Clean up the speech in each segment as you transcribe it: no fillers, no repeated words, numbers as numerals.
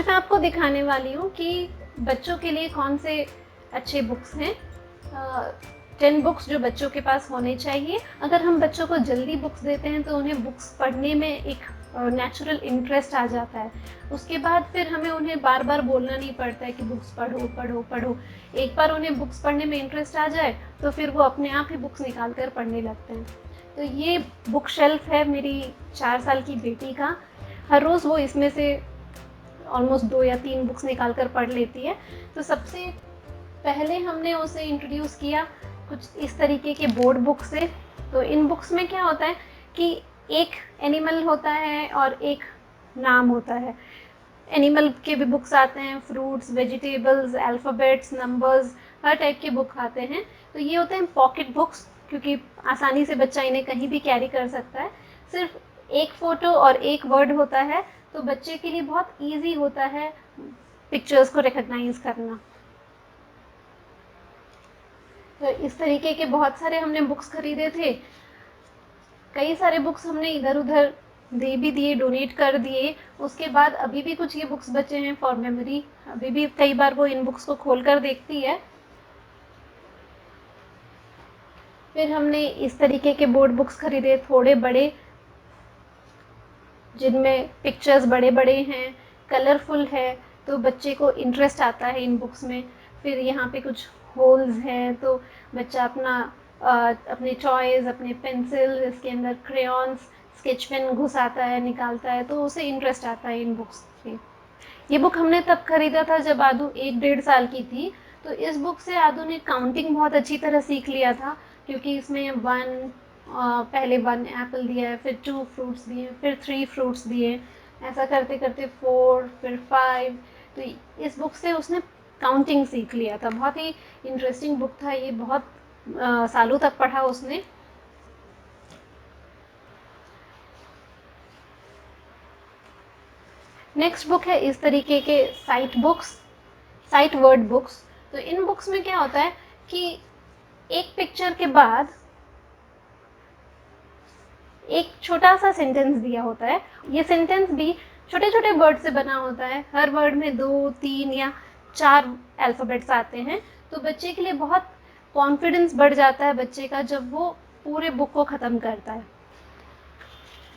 आज मैं आपको दिखाने वाली हूँ कि बच्चों के लिए कौन से अच्छे बुक्स हैं। 10 बुक्स जो बच्चों के पास होने चाहिए। अगर हम बच्चों को जल्दी बुक्स देते हैं तो उन्हें बुक्स पढ़ने में एक नेचुरल इंटरेस्ट आ जाता है। उसके बाद फिर हमें उन्हें बार बार बोलना नहीं पड़ता है कि बुक्स पढ़ो पढ़ो पढ़ो। एक बार उन्हें बुक्स पढ़ने में इंटरेस्ट आ जाए तो फिर वो अपने आप ही बुक्स निकाल कर पढ़ने लगते हैं। तो ये बुक शेल्फ है मेरी 4 साल की बेटी का। हर रोज़ वो इसमें से ऑलमोस्ट 2 या 3 बुक्स निकाल कर पढ़ लेती है। तो सबसे पहले हमने उसे इंट्रोड्यूस किया कुछ इस तरीके के बोर्ड बुक से। तो इन बुक्स में क्या होता है कि एक एनिमल होता है और एक नाम होता है। एनिमल के भी बुक्स आते हैं, फ्रूट्स, वेजिटेबल्स, अल्फ़ाबेट्स, नंबर्स, हर टाइप के बुक आते हैं। तो ये होते हैं पॉकेट बुक्स, क्योंकि आसानी से बच्चा इन्हें कहीं भी कैरी कर सकता है। सिर्फ एक फ़ोटो और एक वर्ड होता है, तो बच्चे के लिए बहुत ईजी होता है पिक्चर्स को रिकॉग्नाइज करना। तो इस तरीके के बहुत सारे हमने बुक्स खरीदे थे। कई सारे बुक्स हमने इधर उधर दे भी दिए, डोनेट कर दिए। उसके बाद अभी भी कुछ ये बुक्स बचे हैं फॉर मेमोरी। अभी भी कई बार वो इन बुक्स को खोल कर देखती है। फिर हमने इस तरीके के बोर्ड बुक्स खरीदे, थोड़े बड़े, जिनमें पिक्चर्स बड़े बड़े हैं, कलरफुल है, तो बच्चे को इंटरेस्ट आता है इन बुक्स में। फिर यहाँ पे कुछ होल्स हैं, तो बच्चा अपने टॉयज़, अपने पेंसिल, इसके अंदर क्रेयॉन्स, स्केच पेन घुसाता है, निकालता है, तो उसे इंटरेस्ट आता है इन बुक्स से। ये बुक हमने तब खरीदा था जब आदू 1-1.5 साल की थी। तो इस बुक से आदू ने काउंटिंग बहुत अच्छी तरह सीख लिया था, क्योंकि इसमें पहले 1 एप्पल दिया है, फिर 2 फ्रूट्स दिए, फिर 3 फ्रूट्स दिए, ऐसा करते करते 4, फिर 5। तो इस बुक से उसने काउंटिंग सीख लिया था। बहुत ही इंटरेस्टिंग बुक था ये, बहुत सालों तक पढ़ा उसने। नेक्स्ट बुक है इस तरीके के साइट वर्ड बुक्स। तो इन बुक्स में क्या होता है कि एक पिक्चर के बाद एक छोटा सा सेंटेंस दिया होता है। ये सेंटेंस भी छोटे छोटे वर्ड से बना होता है। हर वर्ड में 2, 3 या 4 अल्फ़ाबेट्स आते हैं। तो बच्चे के लिए बहुत कॉन्फिडेंस बढ़ जाता है बच्चे का जब वो पूरे बुक को ख़त्म करता है।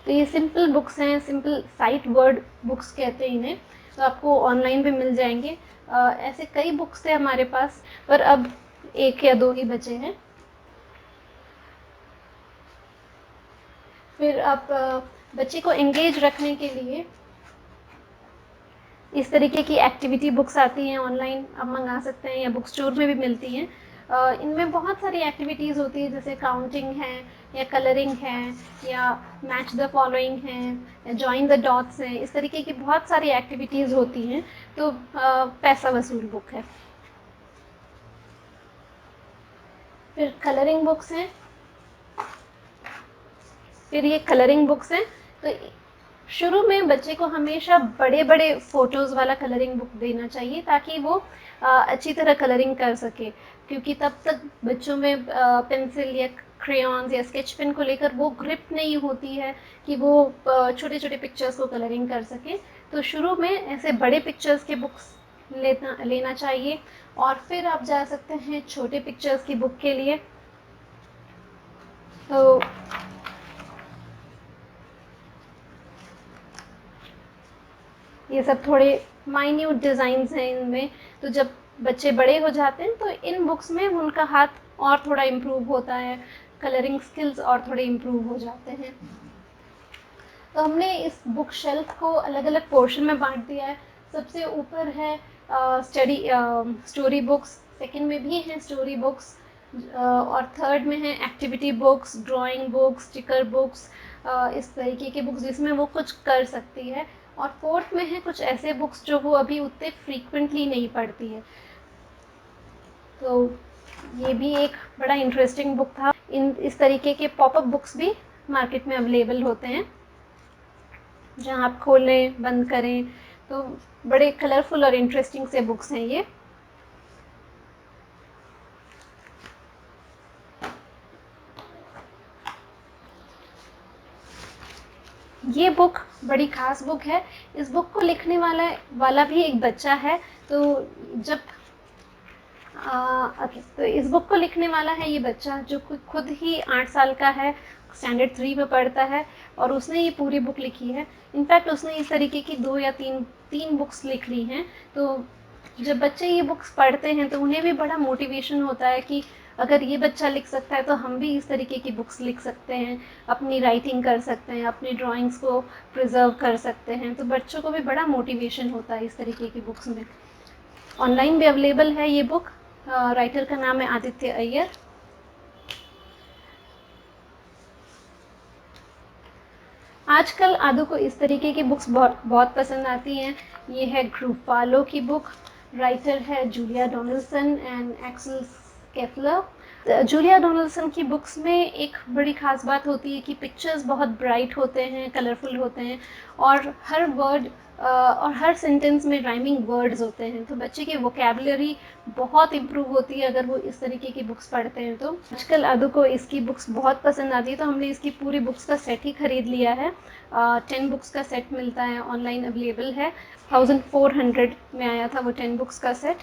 तो ये सिंपल बुक्स हैं, सिंपल साइट वर्ड बुक्स कहते हैं इन्हें। तो आपको ऑनलाइन भी मिल जाएंगे। ऐसे कई बुक्स थे हमारे पास, पर अब 1 या 2 ही बचे हैं। फिर आप बच्चे को एंगेज रखने के लिए इस तरीके की एक्टिविटी बुक्स आती हैं, ऑनलाइन आप मंगा सकते हैं या बुक स्टोर में भी मिलती हैं। इनमें बहुत सारी एक्टिविटीज़ होती है, जैसे काउंटिंग है या कलरिंग है या मैच द फॉलोइंग है या जॉइन द डॉट्स है। इस तरीके की बहुत सारी एक्टिविटीज़ होती हैं। तो पैसा वसूल बुक है। फिर कलरिंग बुक्स हैं। फिर ये कलरिंग बुक्स हैं। तो शुरू में बच्चे को हमेशा बड़े बड़े फ़ोटोज़ वाला कलरिंग बुक देना चाहिए, ताकि वो अच्छी तरह कलरिंग कर सके, क्योंकि तब तक बच्चों में पेंसिल या क्रेयॉन्स या स्केच पेन को लेकर वो ग्रिप नहीं होती है कि वो छोटे छोटे पिक्चर्स को कलरिंग कर सके। तो शुरू में ऐसे बड़े पिक्चर्स के बुक्स लेना चाहिए, और फिर आप जा सकते हैं छोटे पिक्चर्स की बुक के लिए। तो ये सब थोड़े माइन्यूट डिज़ाइंस हैं इनमें। तो जब बच्चे बड़े हो जाते हैं तो इन बुक्स में उनका हाथ और थोड़ा इम्प्रूव होता है, कलरिंग स्किल्स और थोड़े इम्प्रूव हो जाते हैं। तो हमने इस बुक शेल्फ को अलग अलग पोर्शन में बांट दिया है। सबसे ऊपर है स्टोरी बुक्स, सेकंड में भी हैं स्टोरी बुक्स, और थर्ड में है activity books, drawing books, sticker books, इस तरीके के बुक्स जिसमें वो कुछ कर सकती है। और फोर्थ में है कुछ ऐसे बुक्स जो वो अभी उतने फ्रीक्वेंटली नहीं पढ़ती है। तो ये भी एक बड़ा इंटरेस्टिंग बुक था। इस तरीके के पॉपअप बुक्स भी मार्केट में अवेलेबल होते हैं, जहाँ आप खोलें बंद करें। तो बड़े कलरफुल और इंटरेस्टिंग से बुक्स हैं ये। ये बुक बड़ी ख़ास बुक है। इस बुक को लिखने वाला भी एक बच्चा है। तो जब तो इस बुक को लिखने वाला है ये बच्चा जो खुद ही 8 साल का है, स्टैंडर्ड 3 में पढ़ता है, और उसने ये पूरी बुक लिखी है। इनफैक्ट उसने इस तरीके की 2 या 3 बुक्स लिख ली हैं। तो जब बच्चे ये बुक्स पढ़ते हैं तो उन्हें भी बड़ा मोटिवेशन होता है कि अगर ये बच्चा लिख सकता है तो हम भी इस तरीके की बुक्स लिख सकते हैं, अपनी राइटिंग कर सकते हैं, अपनी ड्राइंग्स को प्रिजर्व कर सकते हैं। तो बच्चों को भी बड़ा मोटिवेशन होता है इस तरीके की बुक्स में। ऑनलाइन भी अवेलेबल है ये बुक। राइटर का नाम है आदित्य अय्यर। आजकल आदू को इस तरीके की बुक्स बहुत पसंद आती हैं। ये है ग्रुप वालों की बुक। राइटर है Julia Donaldson and Axel Scheffler. Julia Donaldson की बुक्स में एक बड़ी ख़ास बात होती है कि पिक्चर्स बहुत ब्राइट होते हैं, कलरफुल होते हैं, और हर वर्ड और हर सेंटेंस में राइमिंग वर्ड्स होते हैं। तो बच्चे की वोकेबलरी बहुत इम्प्रूव होती है अगर वो इस तरीके की बुक्स पढ़ते हैं। तो आजकल आदू को इसकी बुक्स बहुत पसंद आती है, तो हमने इसकी पूरी बुक्स का सेट ही खरीद लिया है। 10 बुक्स का सेट मिलता है, ऑनलाइन अवेलेबल है। 1400 में आया था वो 10 बुक्स का सेट।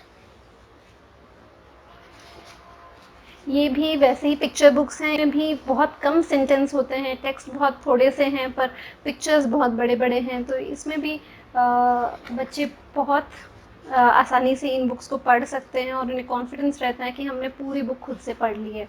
ये भी वैसे ही पिक्चर बुक्स हैं। इनमें भी बहुत कम सेंटेंस होते हैं, टेक्स्ट बहुत थोड़े से हैं, पर पिक्चर्स बहुत बड़े बड़े हैं। तो इसमें भी बच्चे बहुत आसानी से इन बुक्स को पढ़ सकते हैं और उन्हें कॉन्फिडेंस रहता है कि हमने पूरी बुक खुद से पढ़ ली है।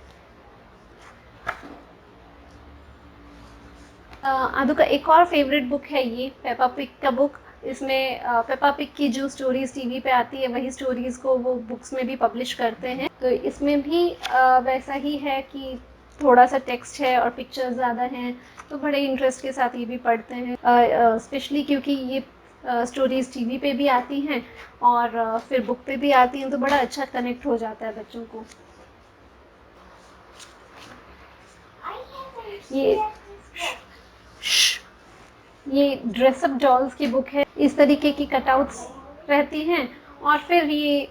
आदू का एक और फेवरेट बुक है ये पेपा पिग का बुक। इसमें पेपा पिग की जो स्टोरीज टीवी पे आती है वही स्टोरीज को वो बुक्स में भी पब्लिश करते हैं। तो इसमें भी वैसा ही है कि थोड़ा सा टेक्स्ट है और पिक्चर्स ज़्यादा हैं, तो बड़े इंटरेस्ट के साथ ये भी पढ़ते हैं। स्पेशली क्योंकि ये स्टोरीज टीवी पे भी आती हैं और फिर बुक पे भी आती हैं, तो बड़ा अच्छा कनेक्ट हो जाता है बच्चों को। ये ये ड्रेसअप डॉल्स की बुक है। इस तरीके की कटआउट्स रहती हैं और फिर ये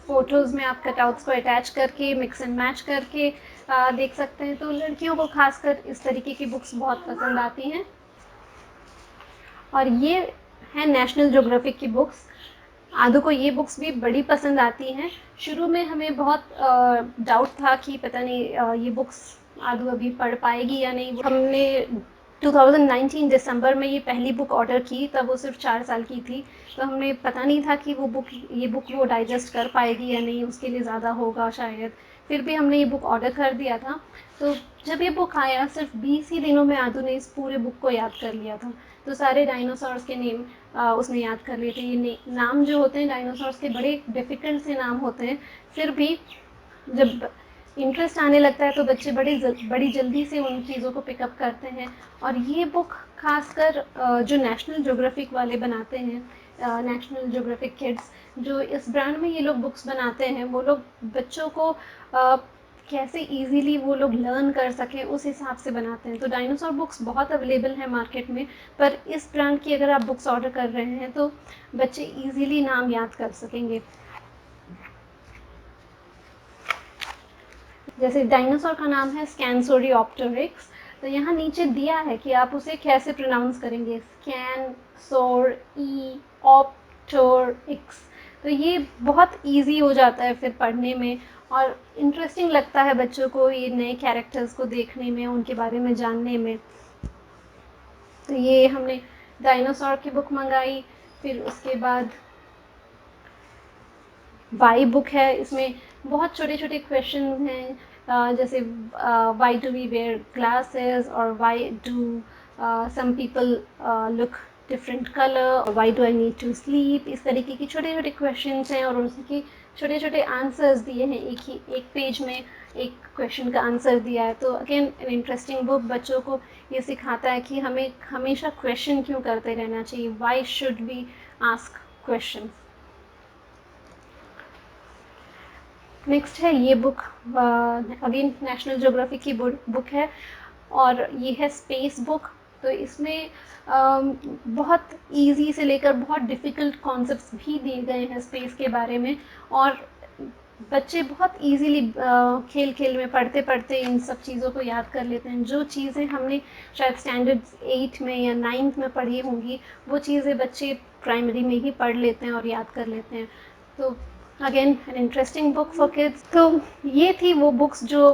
फ़ोटोज़ में आप कटआउट्स को अटैच करके मिक्स एंड मैच करके देख सकते हैं। तो लड़कियों को खासकर इस तरीके की बुक्स बहुत पसंद आती हैं। और ये है नेशनल ज्योग्राफिक की बुक्स। आदू को ये बुक्स भी बड़ी पसंद आती हैं। शुरू में हमें बहुत डाउट था कि पता नहीं ये बुक्स आदू अभी पढ़ पाएगी या नहीं। हमने 2019 दिसंबर में ये पहली बुक ऑर्डर की, तब वो सिर्फ 4 साल की थी। तो हमें पता नहीं था कि ये बुक वो डाइजेस्ट कर पाएगी या नहीं, उसके लिए ज़्यादा होगा शायद। फिर भी हमने ये बुक ऑर्डर कर दिया था। तो जब ये बुक आया सिर्फ 20 ही दिनों में आदू ने इस पूरे बुक को याद कर लिया था। तो सारे डायनासोर्स के नेम उसने याद कर लिए थे। ये नाम जो होते हैं डायनासोर्स के बड़े डिफ़िकल्ट से नाम होते हैं, फिर भी जब इंटरेस्ट आने लगता है तो बच्चे बड़ी जल्दी से उन चीज़ों को पिकअप करते हैं। और ये बुक खासकर जो नेशनल ज्योग्राफिक वाले बनाते हैं, नेशनल ज्योग्राफिक किड्स, जो इस ब्रांड में ये लोग बुक्स बनाते हैं, वो लोग बच्चों को कैसे इजीली वो लोग लर्न कर सकें उस हिसाब से बनाते हैं। तो डायनासोर बुक्स बहुत अवेलेबल है मार्केट में, पर इस ब्रांड की अगर आप बुक्स ऑर्डर कर रहे हैं तो बच्चे इजीली नाम याद कर सकेंगे। जैसे डायनासोर का नाम है स्कैनसोरियोप्टेरिक्स, तो यहाँ नीचे दिया है कि आप उसे कैसे प्रोनाउंस करेंगे, स्कैनसोरियोप्टेरिक्स। तो ये बहुत इजी हो जाता है फिर पढ़ने में, और इंटरेस्टिंग लगता है बच्चों को ये नए कैरेक्टर्स को देखने में, उनके बारे में जानने में। तो ये हमने डायनासोर की बुक मंगाई। फिर उसके बाद वाई बुक है। इसमें बहुत छोटे छोटे क्वेश्चन हैं, जैसे why do we wear glasses, और why do some people look different colour, और why do I need to sleep. इस तरीके की छोटे छोटे क्वेश्चन हैं और उनके छोटे छोटे आंसर्स दिए हैं। एक पेज में एक क्वेश्चन का आंसर दिया है। तो अगेन एन इंटरेस्टिंग बुक। बच्चों को ये सिखाता है कि हमें हमेशा क्वेश्चन क्यों करते रहना चाहिए, why should we ask question. Next है ये बुक, अगेन नेशनल ज्योग्राफी की बुक है, और ये है स्पेस बुक। तो इसमें बहुत इजी से लेकर बहुत डिफ़िकल्ट कॉन्सेप्ट्स भी दिए गए हैं स्पेस के बारे में। और बच्चे बहुत इजीली खेल खेल में पढ़ते पढ़ते इन सब चीज़ों को याद कर लेते हैं। जो चीज़ें हमने शायद स्टैंडर्ड 8 में या 9th में पढ़ी होंगी, वो चीज़ें बच्चे प्राइमरी में ही पढ़ लेते हैं और याद कर लेते हैं। तो again an interesting book for kids. तो ये थी वो बुक्स जो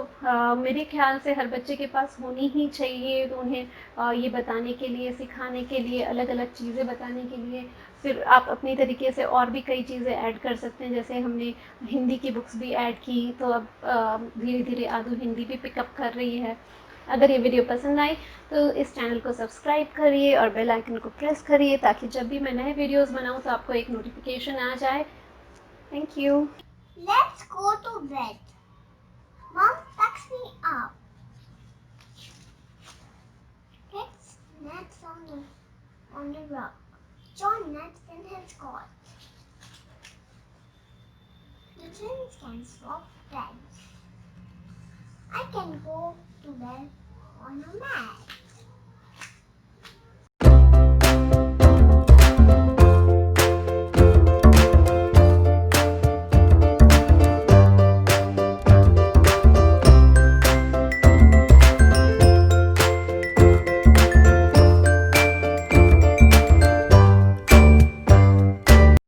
मेरे ख्याल से हर बच्चे के पास होनी ही चाहिए, तो उन्हें ये बताने के लिए, सिखाने के लिए, अलग अलग चीज़ें बताने के लिए। फिर आप अपनी तरीके से और भी कई चीज़ें ऐड कर सकते हैं, जैसे हमने हिंदी की बुक्स भी ऐड की, तो अब धीरे धीरे आदू हिंदी भी पिकअप कर रही है। अगर ये वीडियो पसंद आई तो इस चैनल को सब्सक्राइब करिए और बेल आइकन को प्रेस करिए, ताकि जब भी मैं नए वीडियोस बनाऊं तो आपको एक नोटिफिकेशन आ जाए। Thank you. Let's go to bed. Mom tucks me up. Gets naps on the rug. John naps in his cot. The twins can swap beds. I can go to bed on a mat.